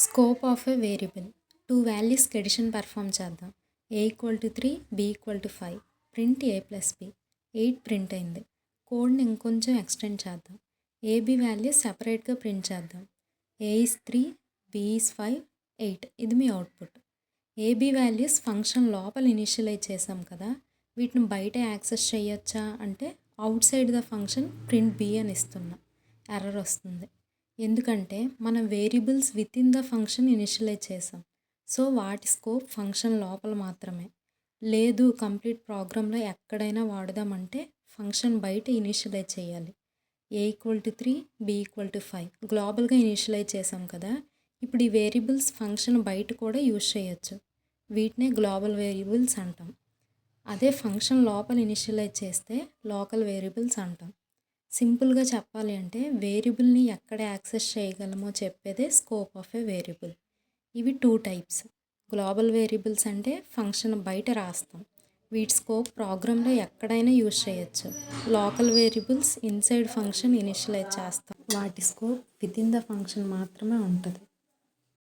Scope of a variable. Two వాల్యూస్కి addition perform చేద్దాం. a=3, b=5. Print a+b. 8 print అయింది. కోడ్ని ఇంకొంచెం ఎక్స్టెండ్ చేద్దాం. ab వాల్యూస్ సపరేట్గా ప్రింట్ చేద్దాం. a=3, b=5, 8. ఇది మీ అవుట్పుట్. ab వాల్యూస్ ఫంక్షన్ లోపల ఇనిషియలైజ్ చేసాం కదా, వీటిని బయట యాక్సెస్ చేయొచ్చా అంటే out side the function print b అని ఇస్తున్నా. ఎర్రర్ వస్తుంది. ఎందుకంటే మనం variables with in the function initialise చేసాం. సో వాటి స్కోప్ ఫంక్షన్ లోపల మాత్రమే. లేదు కంప్లీట్ ప్రోగ్రాంలో ఎక్కడైనా వాడదామంటే ఫంక్షన్ బయట ఇనిషియలైజ్ చేయాలి. a=3, b=5 గ్లోబల్గా ఇనిషియలైజ్ చేసాం కదా, ఇప్పుడు ఈ వేరియబుల్స్ ఫంక్షన్ బయట కూడా యూజ్ చేయొచ్చు. వీటినే గ్లోబల్ వేరియబుల్స్ అంటాం. అదే ఫంక్షన్ లోపల ఇనిషియలైజ్ చేస్తే లోకల్ వేరియబుల్స్ అంటాం. సింపుల్గా చెప్పాలి అంటే వేరియబుల్ని ఎక్కడ యాక్సెస్ చేయగలమో చెప్పేదే స్కోప్ ఆఫ్ ఏ వేరియబుల్. ఇవి 2 టైప్స్. గ్లోబల్ వేరియబుల్స్ అంటే ఫంక్షన్ బయట రాస్తాం, వీటి స్కోప్ ప్రోగ్రాంలో ఎక్కడైనా యూజ్ చేయొచ్చు. Local variables inside function initialise చేస్తాం, వాటి scope with in the function మాత్రమే ఉంటుంది.